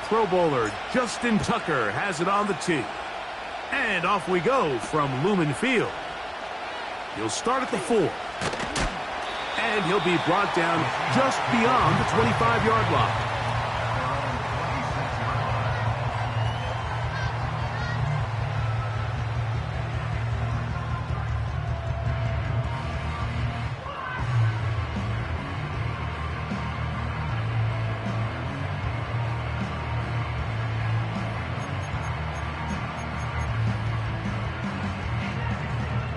Pro Bowler Justin Tucker has it on the tee. And off we go from Lumen Field. He'll start at the 4. And he'll be brought down just beyond the 25-yard line.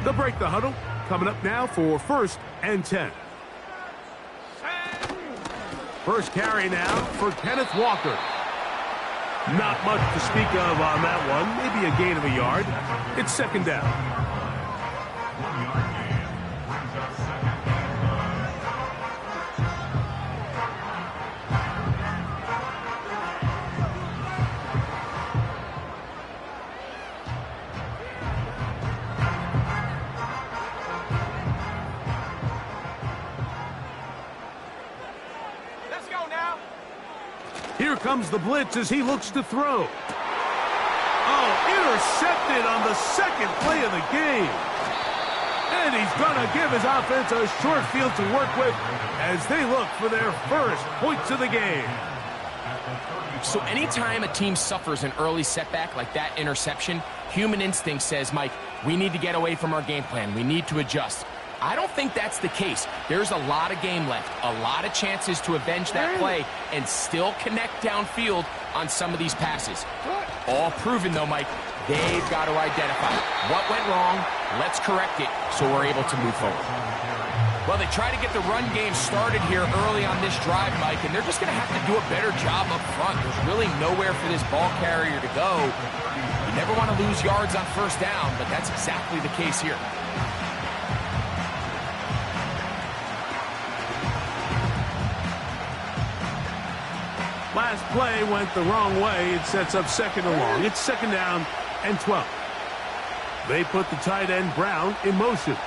They'll break the huddle. Coming up now for 1st and 10. First carry now for Kenneth Walker. Not much to speak of on that one. Maybe a gain of a yard. It's 2nd down. Here comes the blitz as he looks to throw. Oh, intercepted on the 2nd play of the game. And he's going to give his offense a short field to work with as they look for their first points of the game. So anytime a team suffers an early setback like that interception, human instinct says, Mike, we need to get away from our game plan. We need to adjust. I don't think that's the case. There's a lot of game left, a lot of chances to avenge that play and still connect downfield on some of these passes. All proven, though, Mike. They've got to identify what went wrong, let's correct it so we're able to move forward. Well, they try to get the run game started here early on this drive, Mike, and they're just going to have to do a better job up front. There's really nowhere for this ball carrier to go. You never want to lose yards on 1st down, but that's exactly the case here. Last play went the wrong way. It sets up 2nd and long. It's 2nd down and 12. They put the tight end Brown in motion.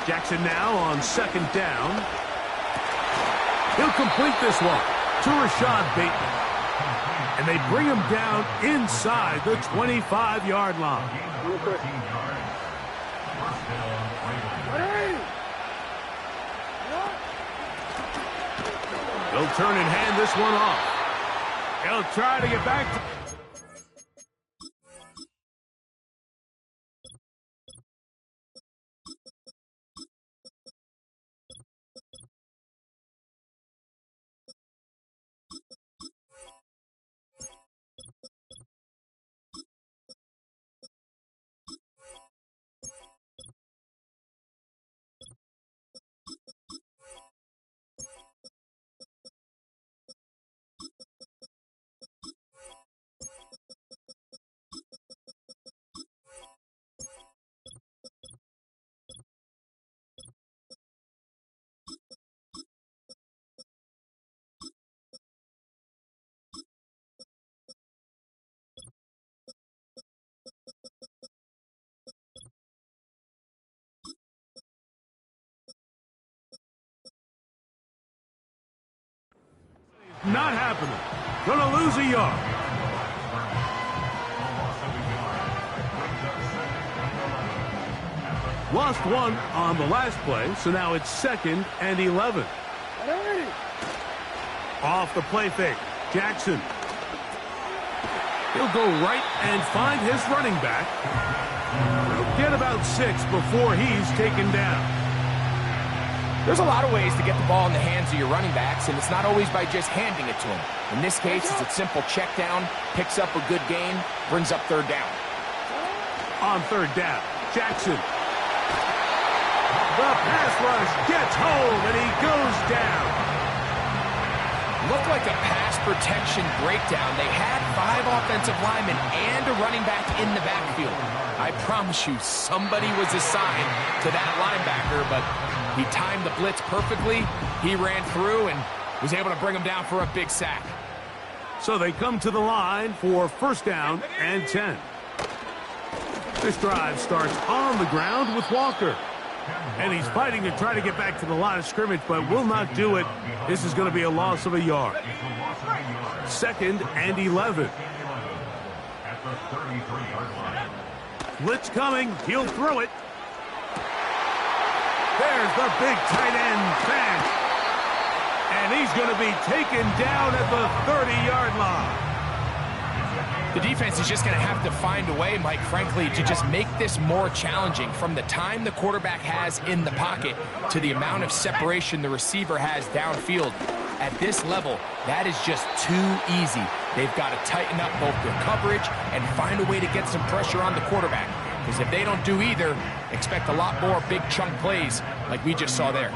Jackson now on 2nd down. He'll complete this one to Rashad Bateman. And they bring him down inside the 25-yard line. He'll turn and hand this one off. He'll try to get back to... Not happening. Gonna lose a yard. Lost 1 on the last play, so now it's 2nd and 11. Off the play fake, Jackson. He'll go right and find his running back. He'll get about 6 before he's taken down. There's a lot of ways to get the ball in the hands of your running backs, and it's not always by just handing it to them. In this case, it's a simple check down, picks up a good gain, brings up 3rd down. On 3rd down, Jackson. The pass rush gets home, and he goes down. Looked like a pass protection breakdown. They had 5 offensive linemen and a running back in the backfield. I promise you, somebody was assigned to that linebacker, but he timed the blitz perfectly. He ran through and was able to bring him down for a big sack. So they come to the line for 1st down and 10. This drive starts on the ground with Walker. And he's fighting to try to get back to the line of scrimmage, but will not do it. This is going to be a loss of a yard. 2nd and 11. Blitz coming. He'll throw it. There's the big tight end pass. And he's going to be taken down at the 30-yard line. The defense is just going to have to find a way, Mike, frankly, to just make this more challenging from the time the quarterback has in the pocket to the amount of separation the receiver has downfield. At this level, that is just too easy. They've got to tighten up both their coverage and find a way to get some pressure on the quarterback. Because if they don't do either, expect a lot more big chunk plays like we just saw there.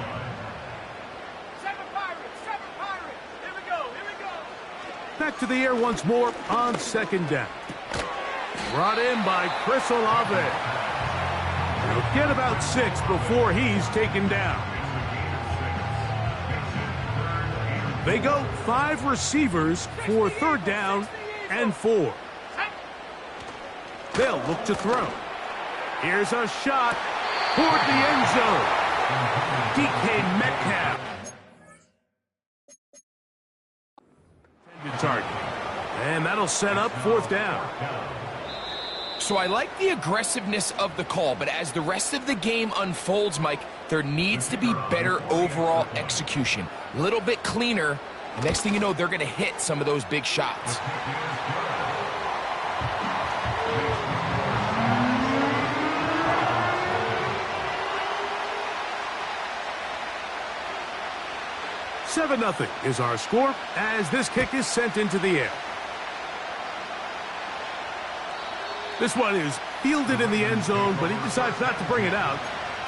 Back to the air once more on 2nd down. Brought in by Chris Olave. He'll get about 6 before he's taken down. They go 5 receivers for 3rd down and 4. They'll look to throw. Here's a shot toward the end zone. DK Metcalf. Target. And that'll set up 4th down. So I like the aggressiveness of the call, but as the rest of the game unfolds, Mike, there needs to be better overall execution. A little bit cleaner. The next thing you know, they're going to hit some of those big shots. Seven 0 is our score as this kick is sent into the air. This one is fielded in the end zone, but he decides not to bring it out.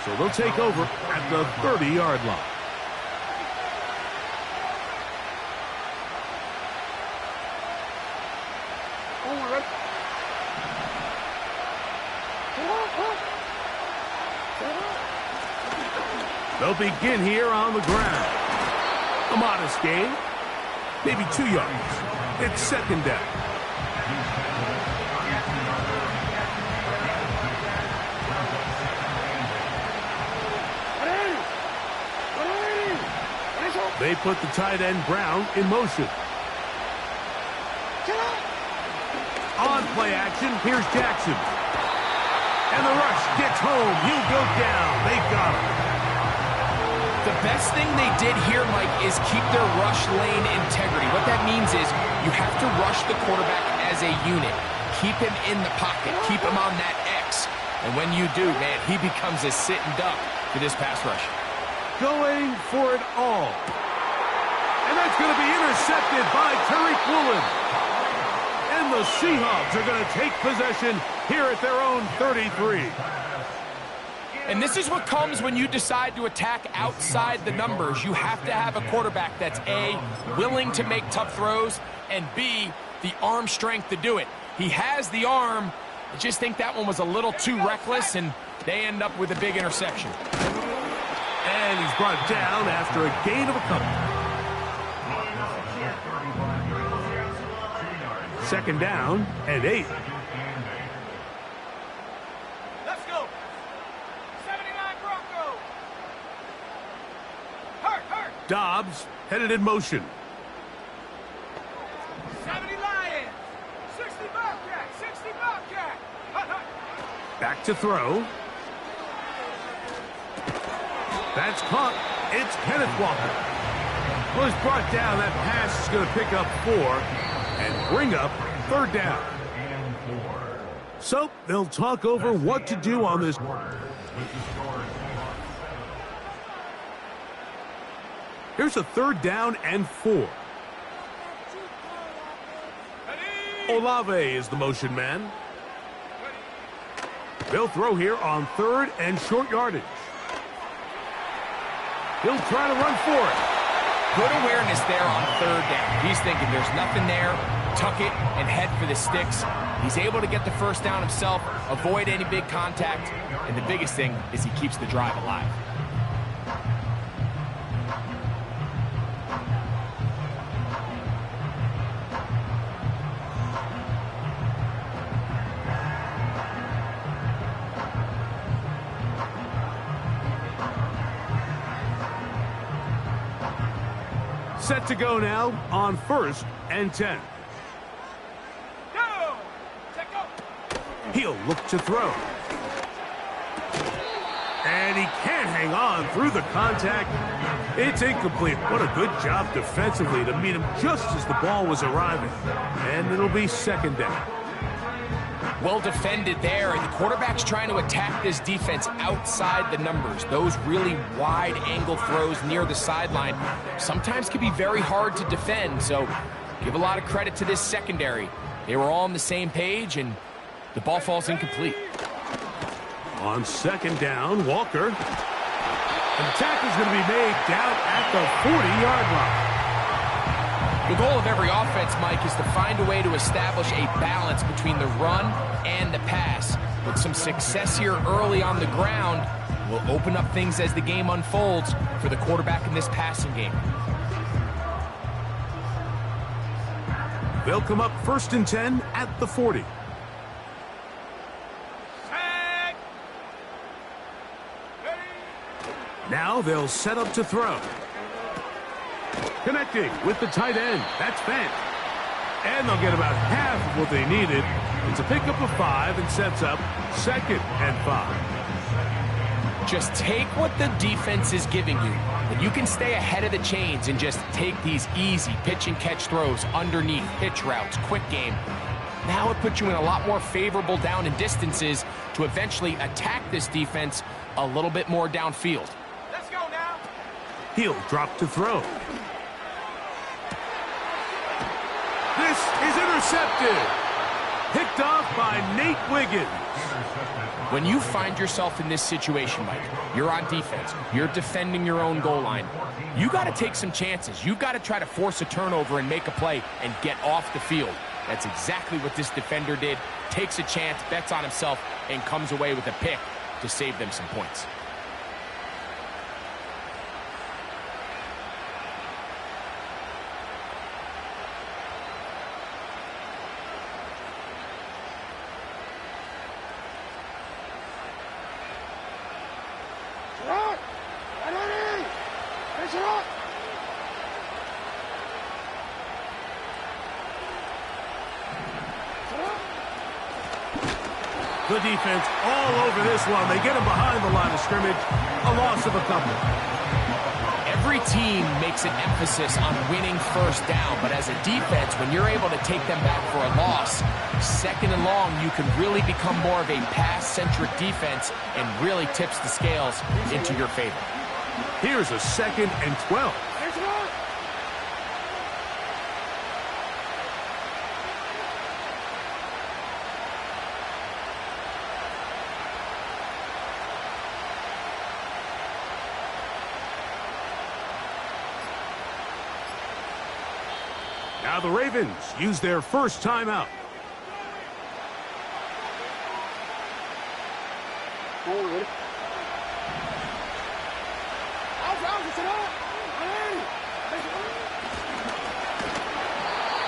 So they'll take over at the 30-yard line. They'll begin here on the ground. A modest gain, maybe 2 yards. It's 2nd down. They put the tight end Brown in motion. On play action, here's Jackson. And the rush gets home. He'll go down. They've got him. The best thing they did here, Mike, is keep their rush lane integrity. What that means is you have to rush the quarterback as a unit. Keep him in the pocket. Keep him on that X. And when you do, man, he becomes a sitting duck for this pass rush. Going for it all. And that's going to be intercepted by Tariq Woolen. And the Seahawks are going to take possession here at their own 33. And this is what comes when you decide to attack outside the numbers. You have to have a quarterback that's A, willing to make tough throws, and B, the arm strength to do it. He has the arm. I just think that one was a little too reckless, and they end up with a big interception. And he's brought down after a gain of a couple. 2nd down and 8. Let's go. 79 Bronco. Hurt. Dobbs headed in motion. 70 Lions. 60 Bobcat. 60 Bobcat. Back to throw. That's caught. It's Kenneth Walker. Was brought down. That pass is going to pick up 4 and bring up 3rd down. So they'll talk over what to do on this. Here's a 3rd down and 4. Olave is the motion man. They'll throw here on 3rd and short yardage. He'll try to run for it. Good awareness there on 3rd down. He's thinking there's nothing there. Tuck it and head for the sticks. He's able to get the 1st down himself, avoid any big contact, and the biggest thing is he keeps the drive alive. Set to go now on 1st and 10. Go! Check go! He'll look to throw. And he can't hang on through the contact. It's incomplete. What a good job defensively to meet him just as the ball was arriving. And it'll be 2nd down. Well defended there, and the quarterback's trying to attack this defense outside the numbers. Those really wide angle throws near the sideline sometimes can be very hard to defend, so give a lot of credit to this secondary. They were all on the same page, and the ball falls incomplete. On 2nd down, Walker. And the tackle's going to be made down at the 40-yard line. The goal of every offense, Mike, is to find a way to establish a balance between the run and the pass. With some success here early on the ground will open up things as the game unfolds for the quarterback in this passing game. They'll come up 1st and 10 at the 40. Tag! Ready! Now they'll set up to throw. Connecting with the tight end. That's Fant. And they'll get about half of what they needed. It's a pickup of 5 and sets up 2nd and 5. Just take what the defense is giving you, and you can stay ahead of the chains and just take these easy pitch and catch throws underneath, hitch routes, quick game. Now it puts you in a lot more favorable down and distances to eventually attack this defense a little bit more downfield. Let's go now! He'll drop to throw. This is intercepted. Picked off by Nate Wiggins. When you find yourself in this situation, Mike, you're on defense, you're defending your own goal line, you got to take some chances. You've got to try to force a turnover and make a play and get off the field. That's exactly what this defender did. Takes a chance, bets on himself, and comes away with a pick to save them some points. The defense all over this one. They get him behind the line of scrimmage. A loss of a couple. Every team makes an emphasis on winning 1st down, but as a defense, when you're able to take them back for a loss, 2nd and long, you can really become more of a pass-centric defense and really tips the scales into your favor. Here's a 2nd and 12. Now the Ravens use their 1st timeout.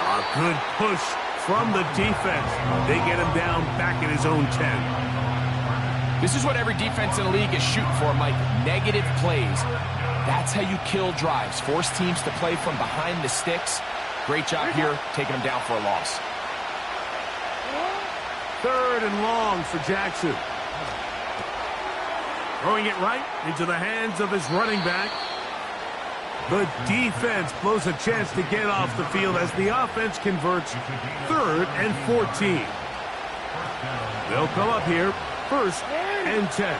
A good push from the defense. They get him down back at his own 10. This is what every defense in the league is shooting for, Mike. Negative plays. That's how you kill drives. Force teams to play from behind the sticks. Great job here, taking him down for a loss. 3rd and long for Jackson. Throwing it right into the hands of his running back. The defense blows a chance to get off the field as the offense converts 3rd and 14. They'll come up here 1st and 10.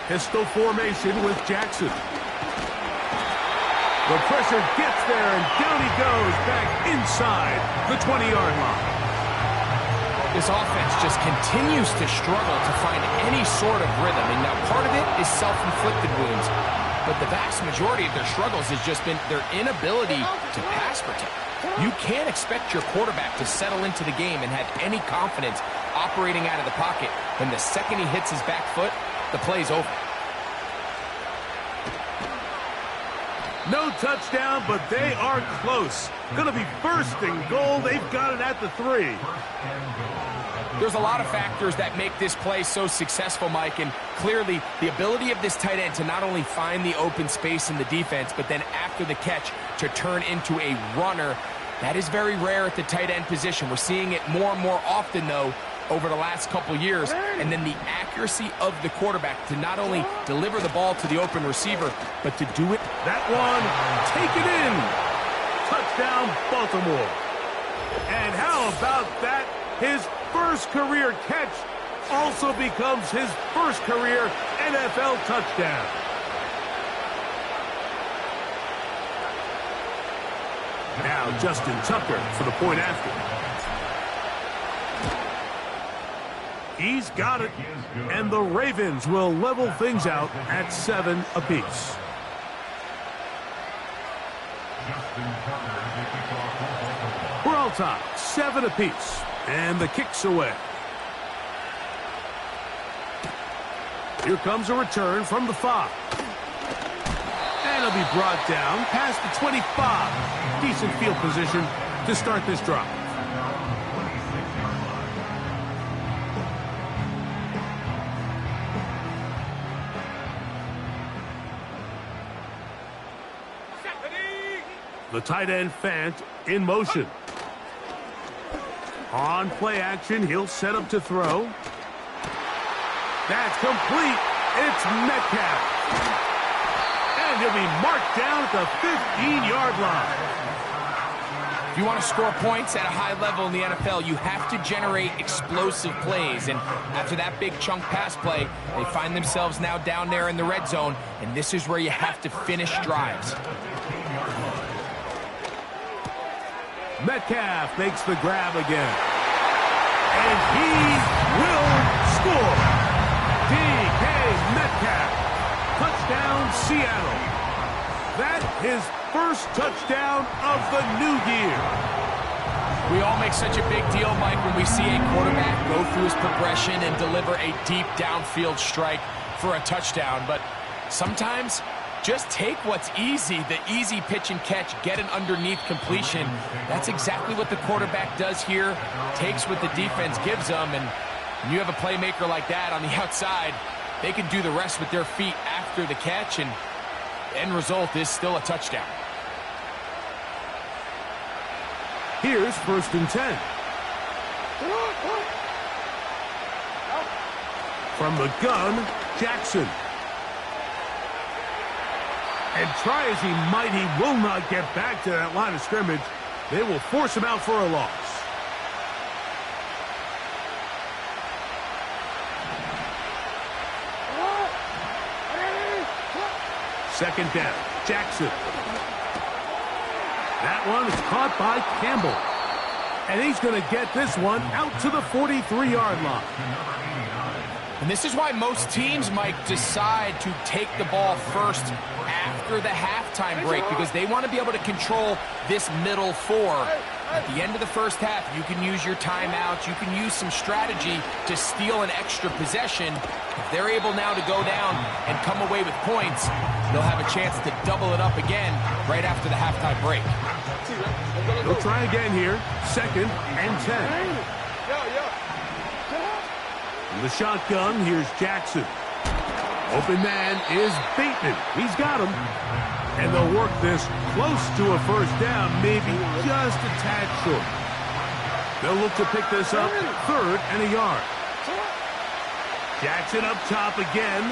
Pistol formation with Jackson. The pressure gets there, and down he goes back inside the 20-yard line. This offense just continues to struggle to find any sort of rhythm. And now part of it is self-inflicted wounds. But the vast majority of their struggles has just been their inability to pass protect. You can't expect your quarterback to settle into the game and have any confidence operating out of the pocket when the second he hits his back foot, the play's over. No touchdown, but they are close. Going to be 1st and goal. They've got it at the 3. There's a lot of factors that make this play so successful, Mike, and clearly the ability of this tight end to not only find the open space in the defense, but then after the catch to turn into a runner. That is very rare at the tight end position. We're seeing it more and more often, though, over the last couple years. And then the accuracy of the quarterback to not only deliver the ball to the open receiver, but to do it. That one, take it in. Touchdown, Baltimore. And how about that? His first career catch also becomes his first career NFL touchdown. Now Justin Tucker for the point after. He's got it, and the Ravens will level things out at 7 apiece. We're all tied, 7 apiece, and the kick's away. Here comes a return from the 5. And it'll be brought down past the 25. Decent field position to start this drive. The tight end Fant in motion. On play action, he'll set up to throw. That's complete. It's Metcalf. And he'll be marked down at the 15-yard line. If you want to score points at a high level in the NFL, you have to generate explosive plays. And after that big chunk pass play, they find themselves now down there in the red zone. And this is where you have to finish drives. Metcalf makes the grab again. And he will score. DK Metcalf. Touchdown, Seattle. That his first touchdown of the new year. We all make such a big deal, Mike, when we see a quarterback go through his progression and deliver a deep downfield strike for a touchdown. But sometimes just take what's easy, the easy pitch and catch, get an underneath completion. That's exactly what the quarterback does here. Takes what the defense gives them, and when you have a playmaker like that on the outside, they can do the rest with their feet after the catch, and the end result is still a touchdown. Here's 1st and 10. From the gun, Jackson. And try as he might, he will not get back to that line of scrimmage. They will force him out for a loss. Second down, Jackson. That one is caught by Campbell. And he's going to get this one out to the 43-yard line. And this is why most teams might decide to take the ball first after the halftime break, because they want to be able to control this middle 4. At the end of the first half, you can use your timeouts, you can use some strategy to steal an extra possession. If they're able now to go down and come away with points, they'll have a chance to double it up again right after the halftime break. They'll try again here, 2nd and 10. In the shotgun, here's Jackson. Open man is Bateman. He's got him. And they'll work this close to a first down, maybe just a tad short. They'll look to pick this up, 3rd and a yard. Jackson up top again.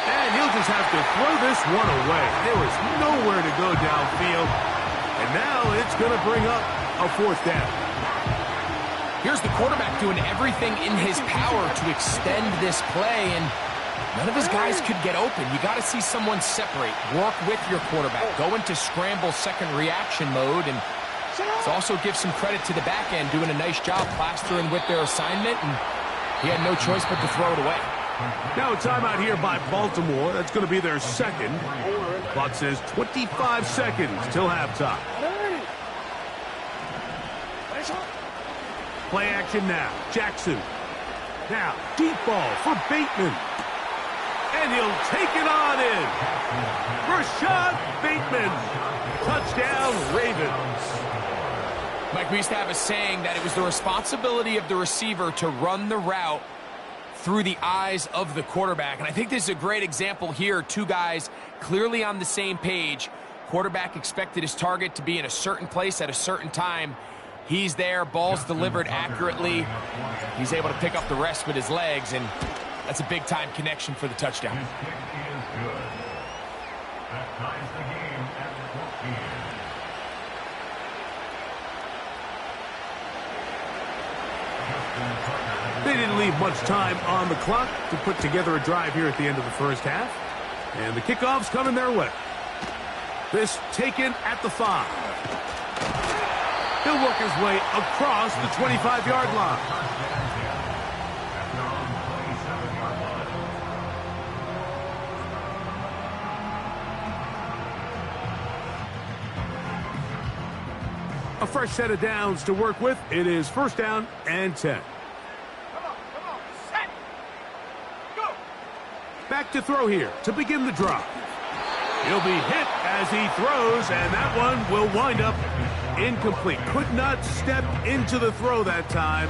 And he'll just have to throw this one away. There was nowhere to go downfield. And now it's going to bring up a 4th down. Here's the quarterback doing everything in his power to extend this play, and none of his guys could get open. You got to see someone separate, work with your quarterback, go into scramble second reaction mode, and it also gives some credit to the back end doing a nice job plastering with their assignment, and he had no choice but to throw it away. Now a timeout here by Baltimore. That's going to be their 2nd. Clock says 25 seconds till halftime. Play action now. Jackson. Now, deep ball for Bateman. And he'll take it on in. Rashad Bateman. Touchdown, Ravens. Mike, we used to have a saying that it was the responsibility of the receiver to run the route through the eyes of the quarterback. And I think this is a great example here. Two guys clearly on the same page. Quarterback expected his target to be in a certain place at a certain time. He's there, ball's delivered accurately. He's able to pick up the rest with his legs, and that's a big-time connection for the touchdown. They didn't leave much time on the clock to put together a drive here at the end of the first half. And the kickoff's coming their way. This taken at the 5. He'll work his way across the 25-yard line. A fresh set of downs to work with. It is first down and 10. Come on, set. Go. Back to throw here to begin the drive. He'll be hit as he throws, and that one will wind up incomplete. Could not step into the throw that time.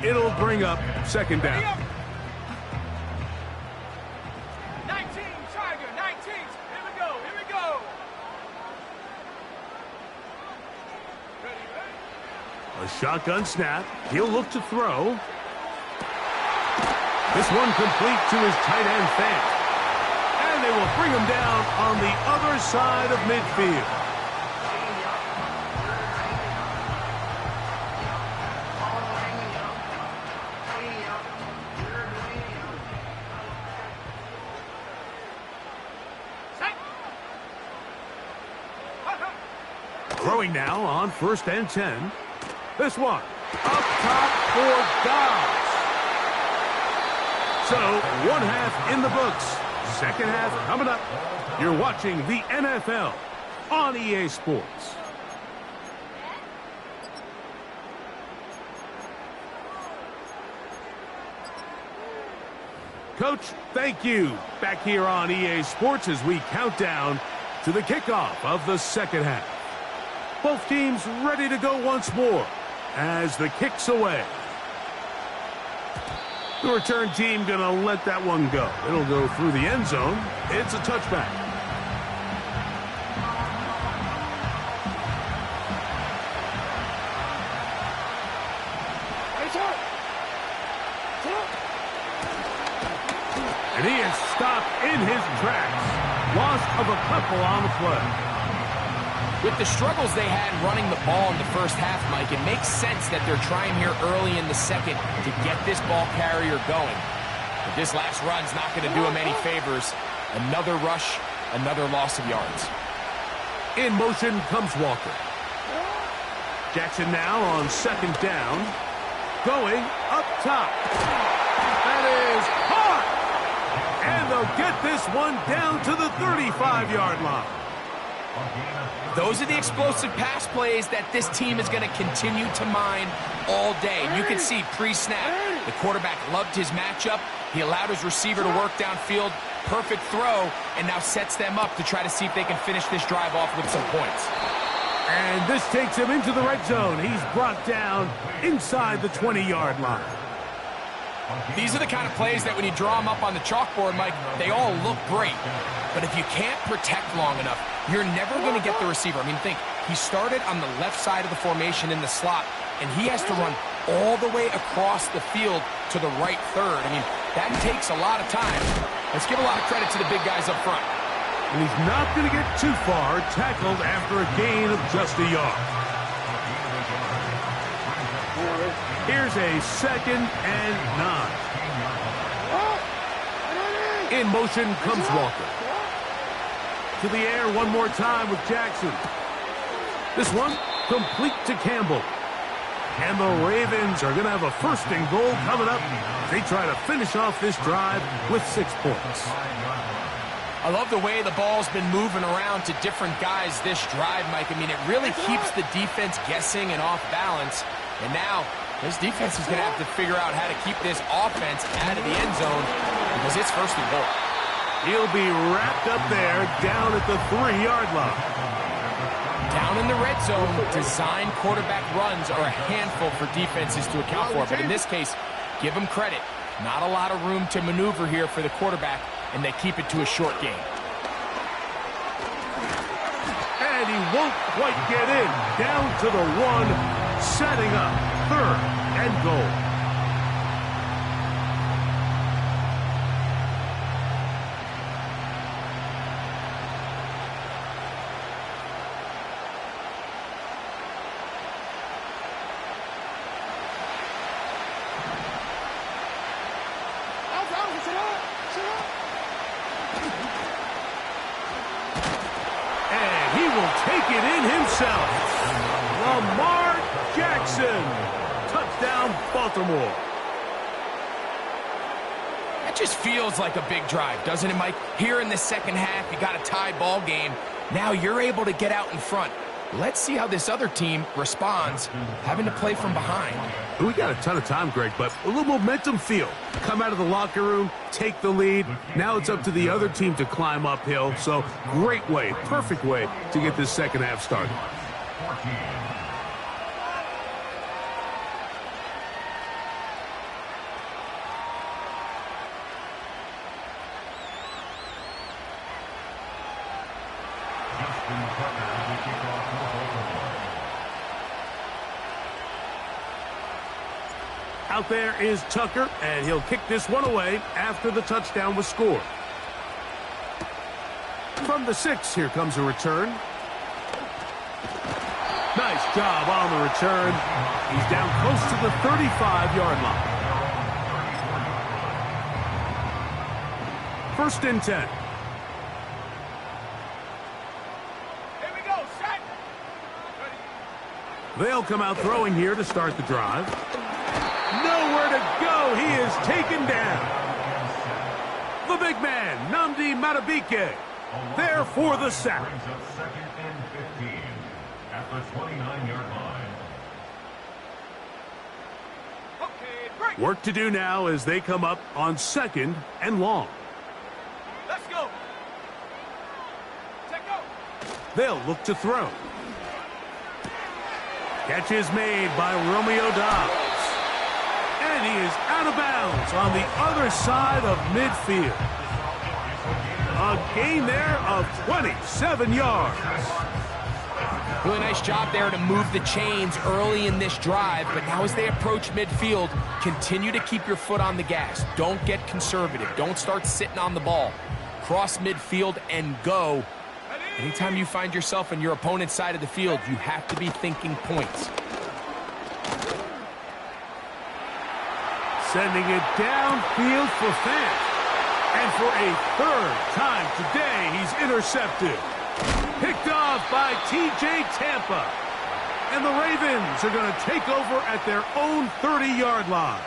It'll bring up second down. 19, Tiger, 19. Here we go. A shotgun snap. He'll look to throw. This one complete to his tight end Fant. And they will bring him down on the other side of midfield. Throwing now on first and 10. This one up top for Dobbs. So, one half in the books. Second half coming up. You're watching the NFL on EA Sports. Coach, thank you. Back here on EA Sports as we count down to the kickoff of the second half. Both teams ready to go once more as the kick's away. The return team going to let that one go. It'll go through the end zone. It's a touchback. And he is stopped in his tracks. Loss of a couple on the play. With the struggles they had running the ball in the first half, Mike, it makes sense that they're trying here early in the second to get this ball carrier going. But this last run's not going to do him any favors. Another rush, another loss of yards. In motion comes Walker. Jackson now on second down. Going up top. That is hard. And they'll get this one down to the 35-yard line. Those are the explosive pass plays that this team is going to continue to mine all day. And you can see pre-snap, the quarterback loved his matchup. He allowed his receiver to work downfield. Perfect throw, and now sets them up to try to see if they can finish this drive off with some points. And this takes him into the red zone. He's brought down inside the 20-yard line. These are the kind of plays that when you draw them up on the chalkboard, Mike, they all look great. But if you can't protect long enough, you're never going to get the receiver. I mean, think, he started on the left side of the formation in the slot, and he has to run all the way across the field to the right third. I mean, that takes a lot of time. Let's give a lot of credit to the big guys up front. And he's not going to get too far, tackled after a gain of just a yard. Here's a second and 9. In motion comes Walker. To the air one more time with Jackson. This one complete to Campbell. And the Ravens are going to have a first and goal coming up as they try to finish off this drive with 6 points. I love the way the ball's been moving around to different guys this drive, Mike. I mean, it really keeps the defense guessing and off balance. And now, this defense is going to have to figure out how to keep this offense out of the end zone because it's first and goal. He'll be wrapped up there down at the 3-yard line. Down in the red zone, design quarterback runs are a handful for defenses to account for. But in this case, give them credit. Not a lot of room to maneuver here for the quarterback, and they keep it to a short game. And he won't quite get in. Down to the 1, setting up 3rd and goal. Take it in himself. Lamar Jackson. Touchdown, Baltimore. That just feels like a big drive, doesn't it, Mike? Here in the second half, you got a tie ball game. Now you're able to get out in front. Let's see how this other team responds, having to play from behind. We got a ton of time, Greg, but a little momentum feel. Come out of the locker room, take the lead. Now it's up to the other team to climb uphill. So great way, perfect way to get this second half started. Out there is Tucker, and he'll kick this one away after the touchdown was scored. From the 6, here comes a return. Nice job on the return. He's down close to the 35-yard line. 1st and 10. Here we go, set. They'll come out throwing here to start the drive. Nowhere to go. He is taken down. The big man, Nnamdi Madubuike, there for the sack. Second and 15 at the 29-yard line. Okay, break. Work to do now as they come up on 2nd and long. Let's go. Check out. They'll look to throw. Catch is made by Romeo Doubs. And he is out of bounds on the other side of midfield. A gain there of 27 yards. Really nice job there to move the chains early in this drive, but now as they approach midfield, continue to keep your foot on the gas. Don't get conservative. Don't start sitting on the ball. Cross midfield and go. Anytime you find yourself on your opponent's side of the field, you have to be thinking points. Sending it downfield for Fant. And for a 3rd time today, he's intercepted. Picked off by T.J. Tampa. And the Ravens are going to take over at their own 30-yard line.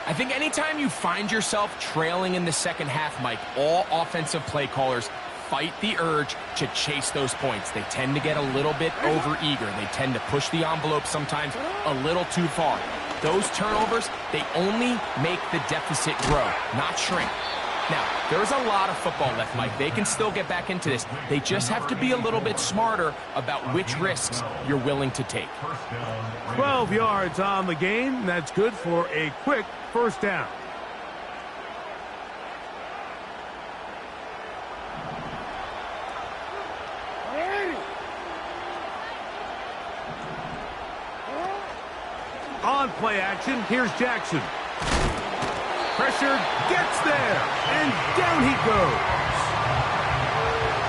I think anytime you find yourself trailing in the second half, Mike, all offensive play callers fight the urge to chase those points. They tend to get a little bit overeager. They tend to push the envelope sometimes a little too far. Those turnovers, they only make the deficit grow, not shrink. Now, there's a lot of football left, Mike. They can still get back into this. They just have to be a little bit smarter about which risks you're willing to take. 12 yards on the game. That's good for a quick 1st down. On play action, here's Jackson. Pressure gets there, and down he goes.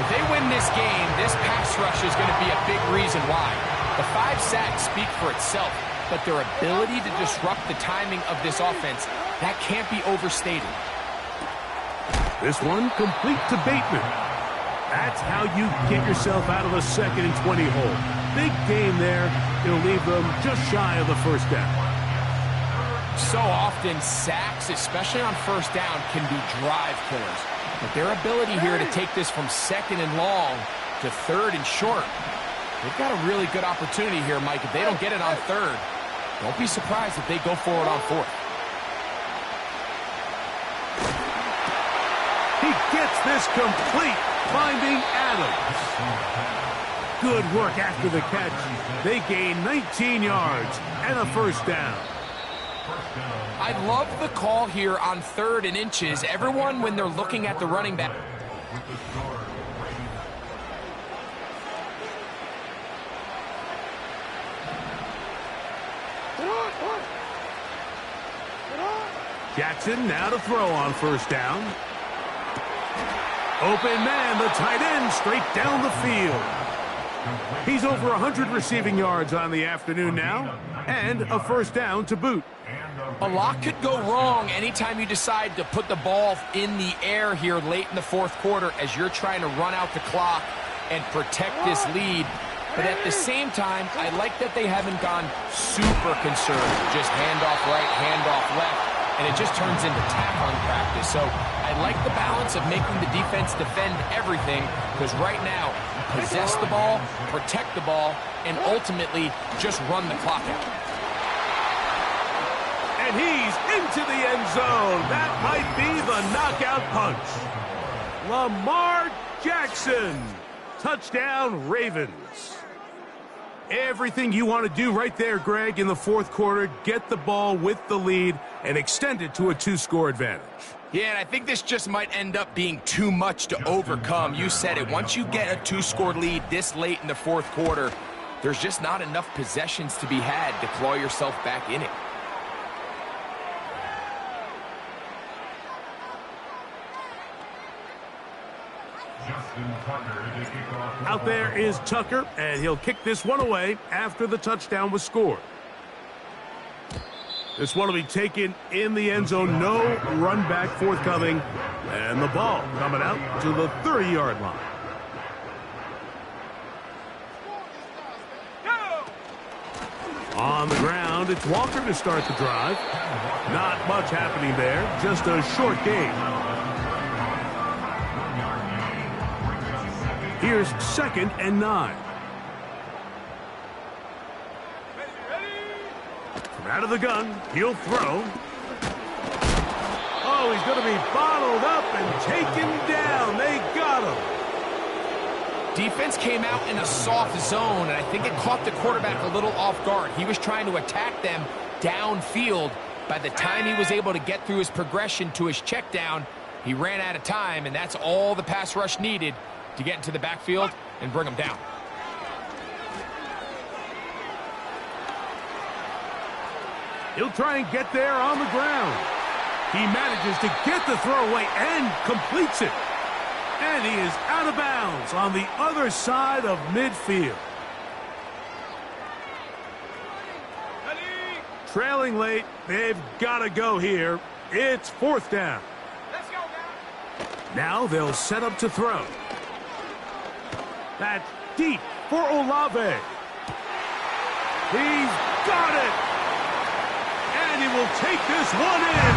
If they win this game, this pass rush is going to be a big reason why. The 5 sacks speak for itself, but their ability to disrupt the timing of this offense, that can't be overstated. This one complete to Bateman. That's how you get yourself out of a 2nd and 20 hole. Big game there. It'll leave them just shy of the 1st down. So often, sacks, especially on 1st down, can be drive killers. But their ability here to take this from 2nd and long to 3rd and short, they've got a really good opportunity here, Mike. If they don't get it on 3rd, don't be surprised if they go forward on 4th. He gets this complete, finding Adams. Good work after the catch. They gain 19 yards and a first down. I love the call here on 3rd and inches. Everyone, when they're looking at the running back. Jackson now to throw on first down. Open man, the tight end, straight down the field. He's over 100 receiving yards on the afternoon now, and a first down to boot. A lot could go wrong anytime you decide to put the ball in the air here late in the 4th quarter as you're trying to run out the clock and protect this lead. But at the same time, I like that they haven't gone super conservative. Just handoff right, handoff left, and it just turns into tackling practice. So I like the balance of making the defense defend everything, because right now, possess the ball, protect the ball, and ultimately just run the clock out. And he's into the end zone. That might be the knockout punch. Lamar Jackson. Touchdown, Ravens. Everything you want to do right there, Greg, in the 4th quarter. Get the ball with the lead and extend it to a 2-score advantage. Yeah, and I think this just might end up being too much to overcome. You said it. Once you get a 2-score lead this late in the 4th quarter, there's just not enough possessions to be had to claw yourself back in it. Out there is Tucker, and he'll kick this one away after the touchdown was scored. This one will be taken in the end zone. No run back forthcoming. And the ball coming out to the 30-yard line. On the ground, it's Walker to start the drive. Not much happening there. Just a short gain. Here's 2nd and 9. From out of the gun, he'll throw. Oh, he's going to be bottled up and taken down. They got him. Defense came out in a soft zone, and I think it caught the quarterback a little off guard. He was trying to attack them downfield. By the time he was able to get through his progression to his check down, he ran out of time, and that's all the pass rush needed to get into the backfield and bring him down. He'll try and get there on the ground. He manages to get the throw away and completes it. And he is out of bounds on the other side of midfield. Trailing late, they've got to go here. It's 4th down. Let's go, guys. Now they'll set up to throw. That's deep for Olave. He's got it. And he will take this one in.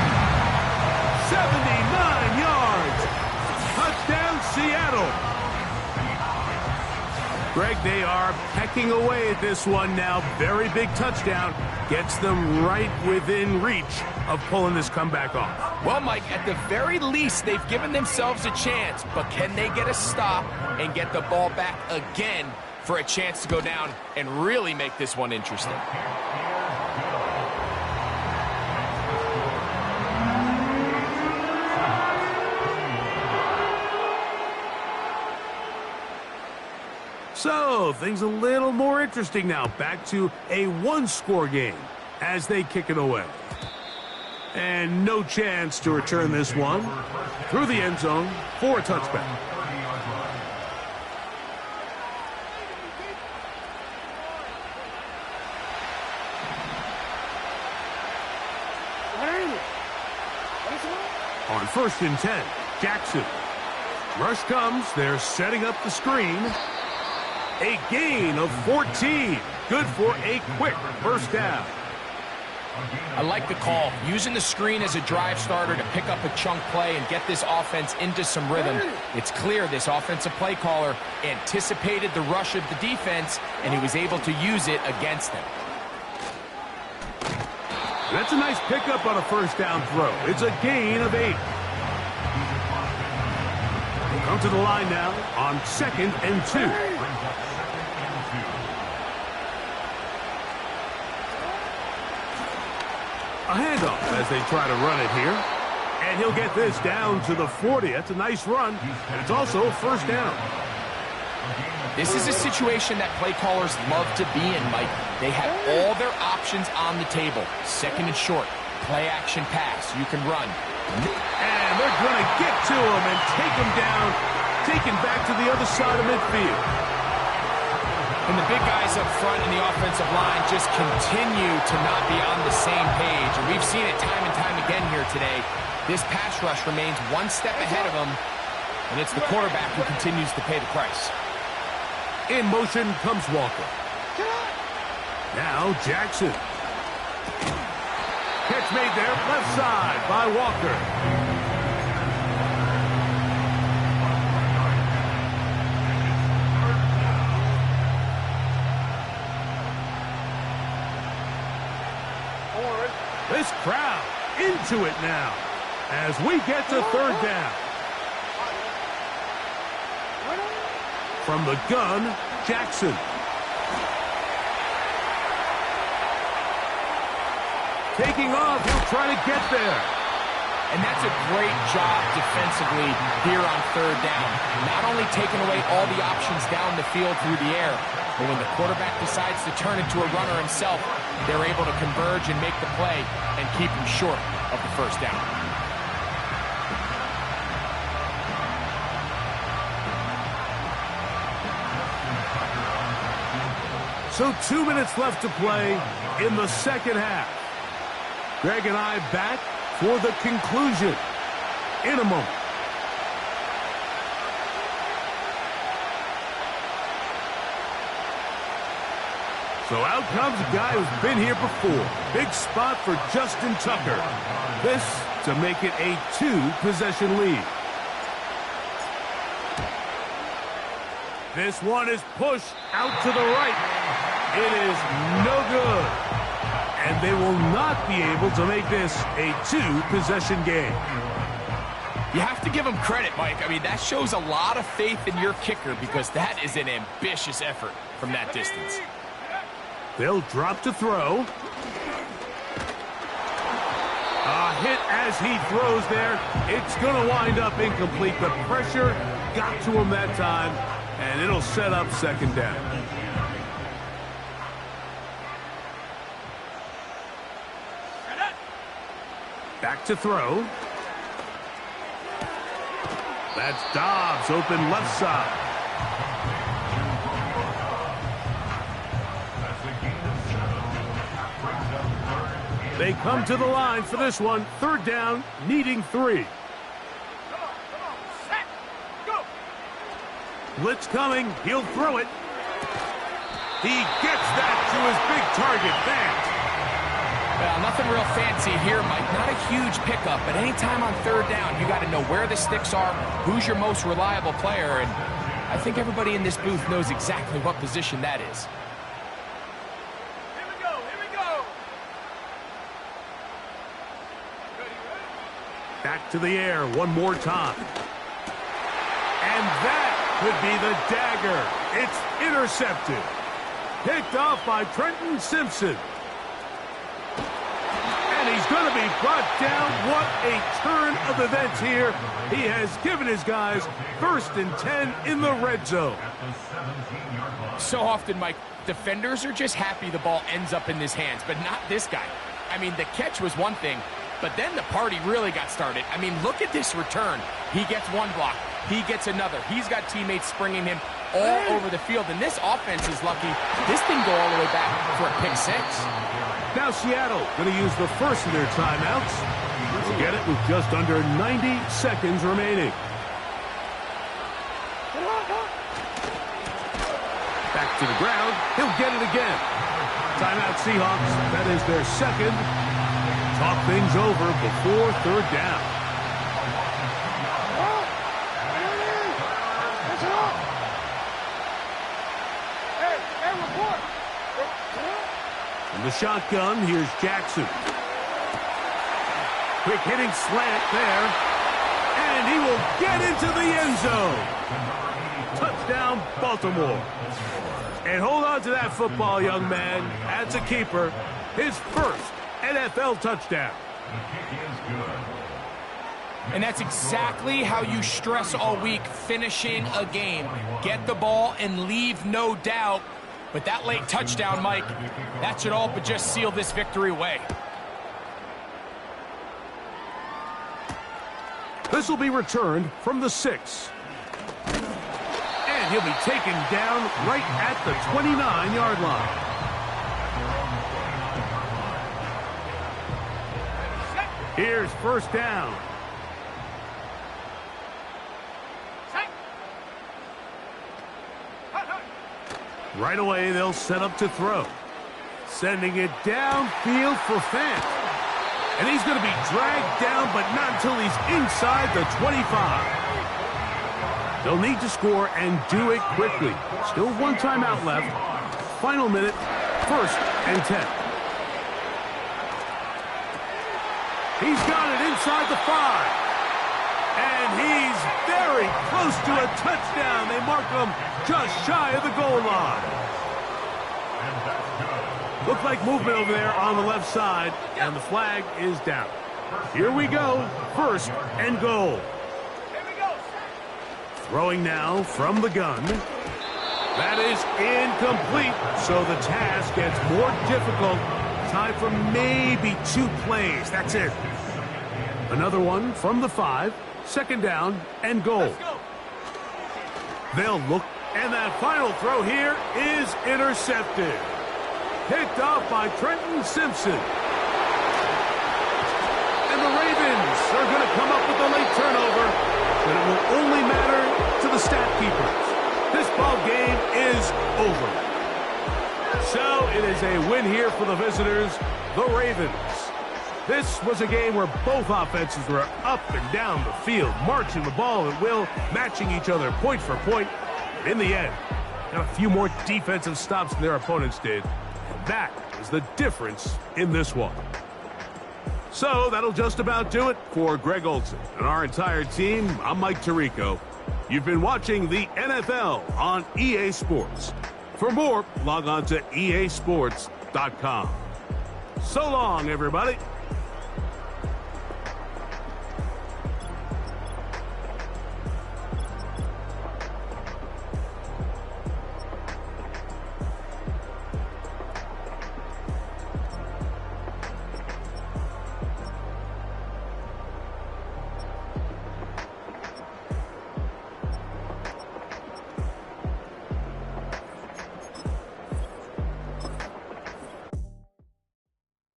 79 yards. Touchdown, Seattle. Greg, they are pecking away at this one now. Very big touchdown. Gets them right within reach of pulling this comeback off. Well, Mike, at the very least, they've given themselves a chance. But can they get a stop and get the ball back again for a chance to go down and really make this one interesting? So, things a little more interesting now. Back to a 1-score game as they kick it away. And no chance to return this one through the end zone for a touchback. On 1st and 10, Jackson. Rush comes. They're setting up the screen. A gain of 14. Good for a quick first down. I like the call. Using the screen as a drive starter to pick up a chunk play and get this offense into some rhythm. It's clear this offensive play caller anticipated the rush of the defense, and he was able to use it against them. That's a nice pickup on a first down throw. It's a gain of 8. Come to the line now on 2nd and 2. A handoff as they try to run it here. And he'll get this down to the 40. That's a nice run. And it's also a first down. This is a situation that play callers love to be in, Mike. They have all their options on the table. Second and short, play action pass. You can run. And they're going to get to him and take him down, taken back to the other side of midfield. And the big guys up front in the offensive line just continue to not be on the same page. And we've seen it time and time again here today. This pass rush remains one step ahead of them, and it's the quarterback who continues to pay the price. In motion comes Walker. Now Jackson. Catch made there, left side by Walker. This crowd into it now as we get to third down. From the gun, Jackson. Taking off, he'll try to get there. And that's a great job defensively here on third down. Not only taking away all the options down the field through the air, but when the quarterback decides to turn into a runner himself, they're able to converge and make the play and keep him short of the first down. So 2 minutes left to play in the second half. Greg and I back for the conclusion in a moment. So out comes a guy who's been here before. Big spot for Justin Tucker. This to make it a 2-possession lead. This one is pushed out to the right. It is no good. And they will not be able to make this a 2-possession game. You have to give them credit, Mike. I mean, that shows a lot of faith in your kicker because that is an ambitious effort from that distance. They'll drop to throw. A hit as he throws there. It's going to wind up incomplete. The pressure got to him that time, and it'll set up second down. Back to throw. That's Dobbs, open left side. They come to the line for this one. Third down, needing 3. Come on, set, go. Blitz coming, he'll throw it. He gets that to his big target, Vance. Well, nothing real fancy here, Mike. Not a huge pickup, but anytime on third down, you got to know where the sticks are, who's your most reliable player, and I think everybody in this booth knows exactly what position that is. Here we go, here we go. Ready? Back to the air one more time. And that could be the dagger. It's intercepted. Picked off by Trenton Simpson. And he's going to be brought down. What a turn of events here. He has given his guys 1st and 10 in the red zone. So often, Mike, defenders are just happy the ball ends up in his hands, but not this guy. I mean, the catch was one thing, but then the party really got started. I mean, look at this return. He gets one block. He gets another. He's got teammates springing him all over the field, and this offense is lucky. This didn't go all the way back for a pick 6. Now Seattle going to use the first of their timeouts. To get it with just under 90 seconds remaining. Back to the ground. He'll get it again. Timeout Seahawks. That is their second. Talk things over before third down. In the shotgun, here's Jackson. Quick hitting slant there. And he will get into the end zone. Touchdown, Baltimore. And hold on to that football, young man. That's a keeper. His first NFL touchdown. The kick is good. And that's exactly how you stress all week, finishing a game. Get the ball and leave no doubt. But that late touchdown, Mike, that should all but just seal this victory away. This will be returned from the 6. And he'll be taken down right at the 29-yard line. Here's first down. Right away, they'll set up to throw. Sending it downfield for Fant. And he's going to be dragged down, but not until he's inside the 25. They'll need to score and do it quickly. Still one timeout left. Final minute, 1st and 10. He's got it inside the 5. And he's very close to a touchdown. They mark him just shy of the goal line. Looked like movement over there on the left side, and the flag is down. Here we go, 1st and goal. Throwing now from the gun. That is incomplete, so the task gets more difficult. Time for maybe 2 plays. That's it. Another one from the 5. 2nd down and goal. They'll look, and that final throw here is intercepted. Picked off by Trenton Simpson. And the Ravens are going to come up with a late turnover, but it will only matter to the stat keepers. This ball game is over. So it is a win here for the visitors, the Ravens. This was a game where both offenses were up and down the field, marching the ball at will, matching each other point for point. In the end, got a few more defensive stops than their opponents did. That is the difference in this one. So that'll just about do it for Greg Olson and our entire team. I'm Mike Tirico. You've been watching the NFL on EA Sports. For more, log on to easports.com. So long, everybody.